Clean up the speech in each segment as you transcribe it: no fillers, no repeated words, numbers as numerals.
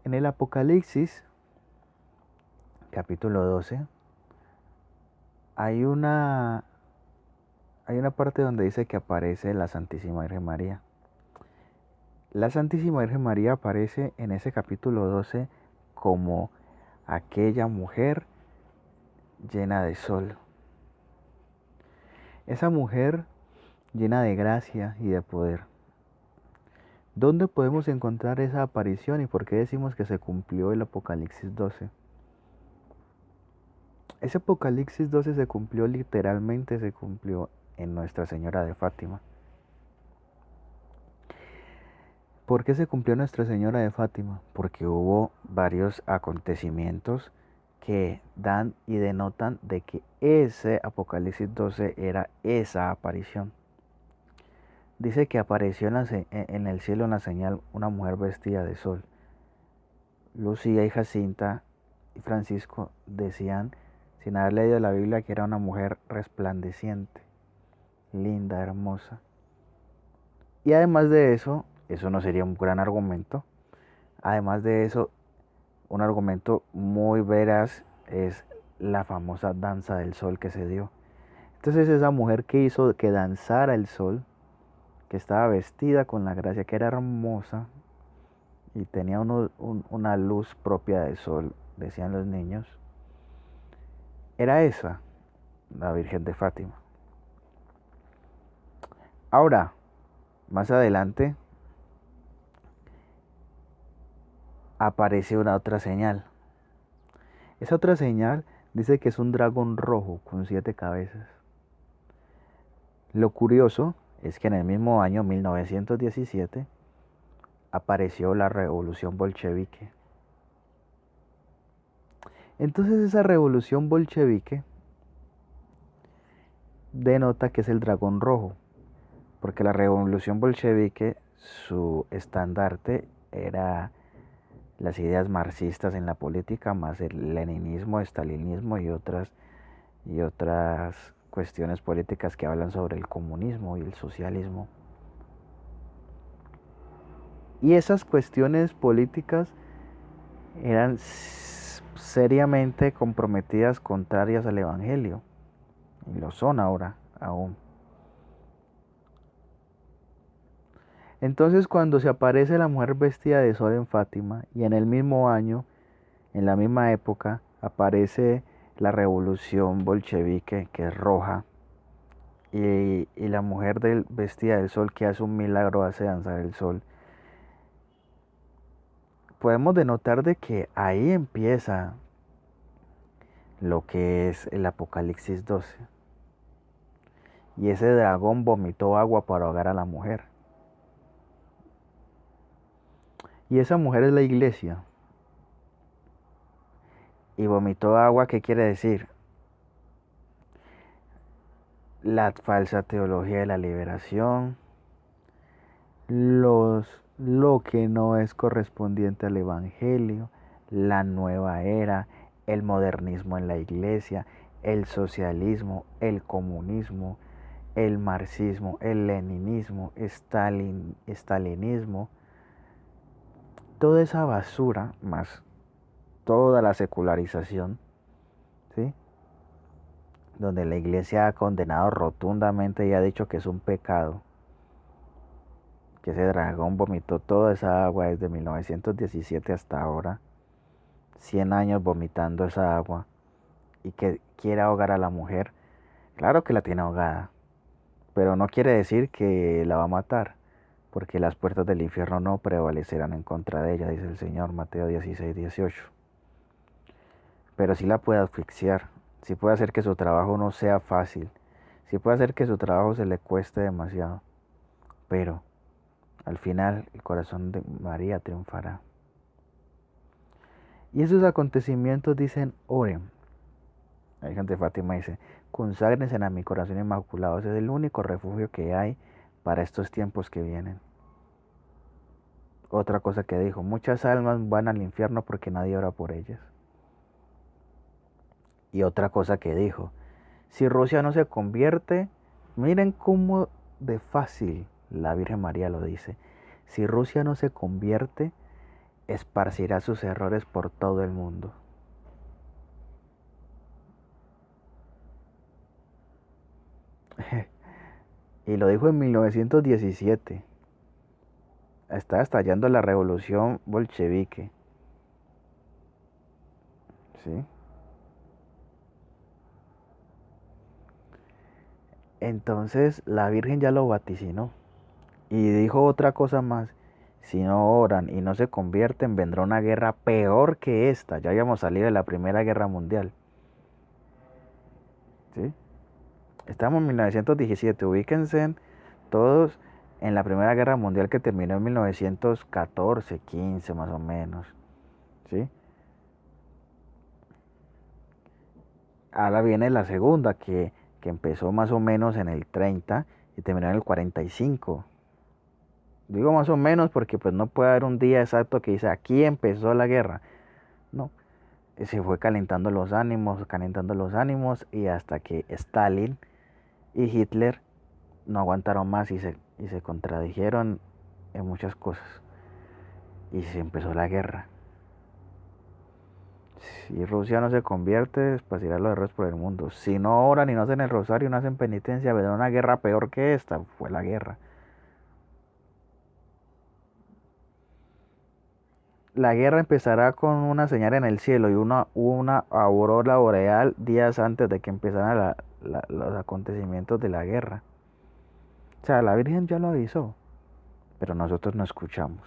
En el Apocalipsis, capítulo 12, hay una, hay una parte donde dice que aparece la Santísima Virgen María. La Santísima Virgen María aparece en ese capítulo 12 como aquella mujer llena de sol. Esa mujer llena de gracia y de poder. ¿Dónde podemos encontrar esa aparición y por qué decimos que se cumplió el Apocalipsis 12? Ese Apocalipsis 12 se cumplió literalmente, se cumplió en Nuestra Señora de Fátima. ¿Por qué se cumplió Nuestra Señora de Fátima? Porque hubo varios acontecimientos que dan y denotan de que ese Apocalipsis 12 era esa aparición. Dice que apareció en el cielo en la señal una mujer vestida de sol. Lucía y Jacinta y Francisco decían, sin haber leído la Biblia, que era una mujer resplandeciente, linda, hermosa. Y además de eso no sería un gran argumento. Además de eso, un argumento muy veraz es la famosa danza del sol que se dio. Entonces esa mujer que hizo que danzara el sol, que estaba vestida con la gracia, que era hermosa y tenía una luz propia del sol, decían los niños, era esa, la Virgen de Fátima. Ahora, más adelante, aparece una otra señal. Esa otra señal dice que es un dragón rojo con 7 cabezas. Lo curioso es que en el mismo año 1917 apareció la revolución bolchevique. Entonces esa revolución bolchevique denota que es el dragón rojo, porque la revolución bolchevique, su estandarte era las ideas marxistas en la política, más el leninismo, estalinismo y otras cuestiones políticas que hablan sobre el comunismo y el socialismo. Y esas cuestiones políticas eran seriamente comprometidas, contrarias al Evangelio, y lo son ahora aún. Entonces cuando se aparece la mujer vestida de sol en Fátima, y en el mismo año, en la misma época, aparece la revolución bolchevique, que es roja, y la mujer vestida del sol que hace un milagro, hace danzar el sol, podemos denotar de que ahí empieza lo que es el Apocalipsis 12. Y ese dragón vomitó agua para ahogar a la mujer. Y esa mujer es la iglesia. Y vomitó agua, ¿qué quiere decir? La falsa teología de la liberación, lo que no es correspondiente al Evangelio, la nueva era, el modernismo en la iglesia, el socialismo, el comunismo, el marxismo, el leninismo, stalinismo, toda esa basura, más toda la secularización, ¿sí? Donde la iglesia ha condenado rotundamente y ha dicho que es un pecado, que ese dragón vomitó toda esa agua desde 1917 hasta ahora, 100 años vomitando esa agua, y que quiere ahogar a la mujer. Claro que la tiene ahogada, pero no quiere decir que la va a matar, porque las puertas del infierno no prevalecerán en contra de ella, dice el Señor, Mateo 16:18. Pero sí la puede asfixiar, sí puede hacer que su trabajo no sea fácil, sí puede hacer que su trabajo se le cueste demasiado, pero al final el corazón de María triunfará. Y esos acontecimientos dicen, oren. La Virgen de Fátima dice, conságrense a mi corazón inmaculado, ese es el único refugio que hay para estos tiempos que vienen. Otra cosa que dijo, muchas almas van al infierno porque nadie ora por ellas. Y otra cosa que dijo, si Rusia no se convierte, miren cómo de fácil la Virgen María lo dice, si Rusia no se convierte, esparcirá sus errores por todo el mundo. Y lo dijo en 1917. Estaba estallando la revolución bolchevique. ¿Sí? Entonces la Virgen ya lo vaticinó. Y dijo otra cosa más. Si no oran y no se convierten, vendrá una guerra peor que esta. Ya habíamos salido de la Primera Guerra Mundial. ¿Sí? Estamos en 1917. Ubíquense todos en la Primera Guerra Mundial que terminó en 1914, 15 más o menos. ¿Sí? Ahora viene la segunda que empezó más o menos en el 30 y terminó en el 45. Digo más o menos porque pues no puede haber un día exacto que dice aquí empezó la guerra. No, se fue calentando los ánimos y hasta que Stalin y Hitler no aguantaron más y se contradijeron en muchas cosas y se empezó la guerra. Si Rusia no se convierte, esparcirá los errores por el mundo. Si no oran y no hacen el rosario y no hacen penitencia, vendrá una guerra peor que esta. Fue la guerra. La guerra empezará con una señal en el cielo y una aurora boreal días antes de que empezaran los acontecimientos de la guerra. O sea, la Virgen ya lo avisó, pero nosotros no escuchamos.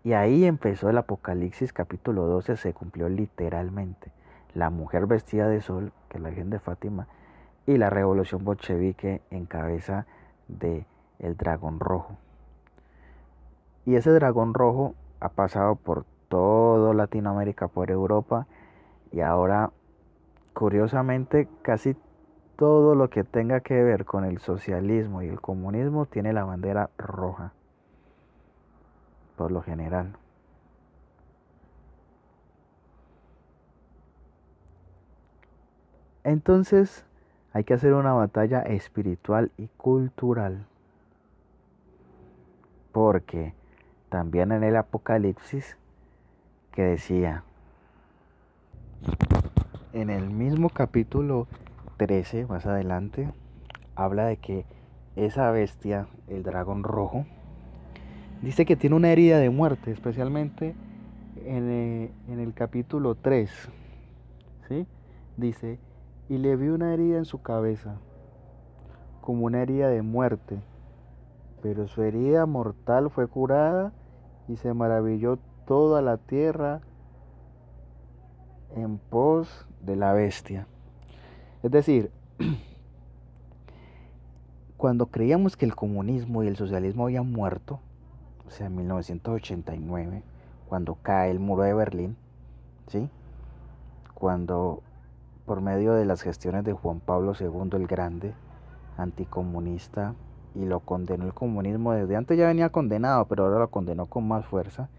Y ahí empezó el Apocalipsis capítulo 12, se cumplió literalmente. La mujer vestida de sol, que es la Virgen de Fátima, y la revolución bolchevique en cabeza de el dragón rojo. Y ese dragón rojo ha pasado por toda Latinoamérica, por Europa, y ahora, curiosamente, casi todo lo que tenga que ver con el socialismo y el comunismo tiene la bandera roja, por lo general. Entonces, hay que hacer una batalla espiritual y cultural, porque también en el Apocalipsis que decía, en el mismo capítulo 13, más adelante, habla de que esa bestia, el dragón rojo, dice que tiene una herida de muerte, especialmente en el capítulo 3, ¿sí? Dice, y le vi una herida en su cabeza, como una herida de muerte, pero su herida mortal fue curada y se maravilló toda la tierra en pos de la bestia. Es decir, cuando creíamos que el comunismo y el socialismo habían muerto, o sea, en 1989, cuando cae el muro de Berlín, ¿sí? Cuando por medio de las gestiones de Juan Pablo II el Grande, anticomunista, y lo condenó el comunismo, desde antes ya venía condenado, pero ahora lo condenó con más fuerza.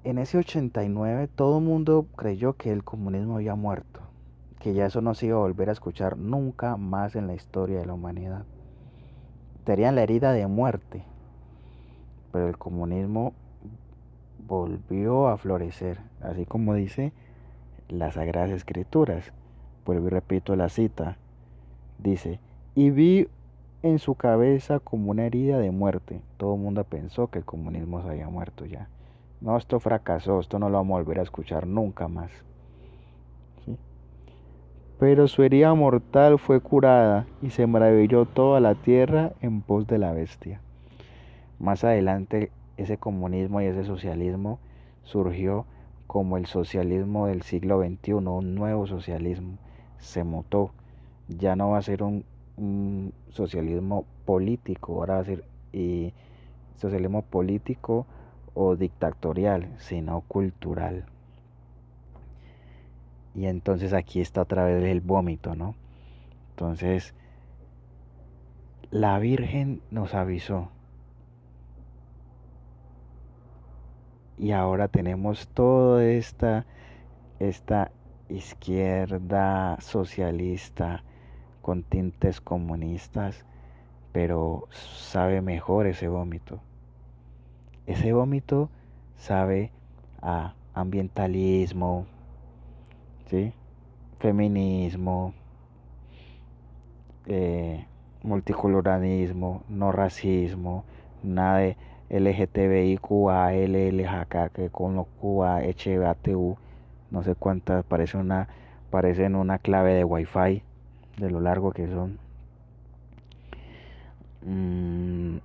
En ese 89 todo el mundo creyó que el comunismo había muerto, que ya eso no se iba a volver a escuchar nunca más en la historia de la humanidad. Tenían la herida de muerte, pero el comunismo volvió a florecer, así como dice las Sagradas Escrituras. Vuelvo y repito la cita. Dice, y vi en su cabeza como una herida de muerte. Todo el mundo pensó que el comunismo se había muerto ya. No, esto fracasó, esto no lo vamos a volver a escuchar nunca más. ¿Sí? Pero su herida mortal fue curada y se maravilló toda la tierra en pos de la bestia. Más adelante ese comunismo y ese socialismo surgió como el socialismo del siglo XXI, un nuevo socialismo. Se mutó, ya no va a ser un socialismo político, ahora va a ser socialismo político o dictatorial, sino cultural. Y entonces aquí está otra vez el vómito, ¿no? Entonces, la Virgen nos avisó. Y ahora tenemos toda esta izquierda socialista con tintes comunistas pero sabe mejor ese vómito. Ese vómito sabe a ambientalismo, ¿sí? Feminismo, eh, multiculturalismo, no racismo, nada de LGTBIQA, LLJK, que con los QA, HBATU, no sé cuántas, parecen una clave de Wi-Fi, de lo largo que son. Mm,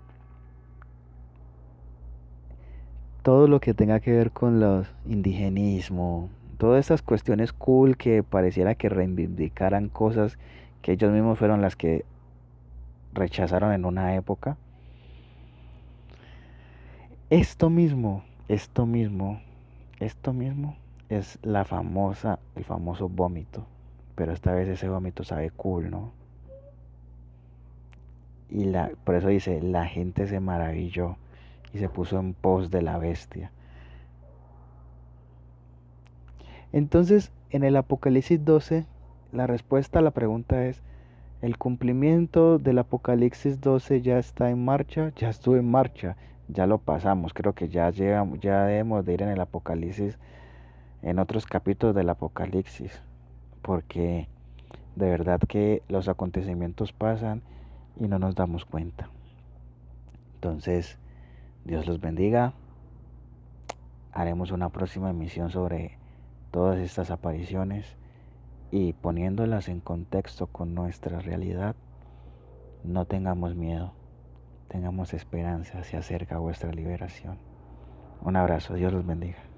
todo lo que tenga que ver con los indigenismo, todas esas cuestiones cool que pareciera que reivindicaran cosas que ellos mismos fueron las que rechazaron en una época. Esto mismo, esto mismo es el famoso vómito. Pero esta vez ese vómito sabe cool, ¿no? Por eso dice, la gente se maravilló y se puso en pos de la bestia. Entonces, en el Apocalipsis 12, la respuesta a la pregunta es, ¿el cumplimiento del Apocalipsis 12 ya está en marcha? Ya estuvo en marcha, ya lo pasamos. Creo que ya debemos de ir en el Apocalipsis, en otros capítulos del Apocalipsis, porque de verdad que los acontecimientos pasan y no nos damos cuenta. Entonces, Dios los bendiga. Haremos una próxima emisión sobre todas estas apariciones y poniéndolas en contexto con nuestra realidad. No tengamos miedo, tengamos esperanza, se acerca vuestra liberación. Un abrazo, Dios los bendiga.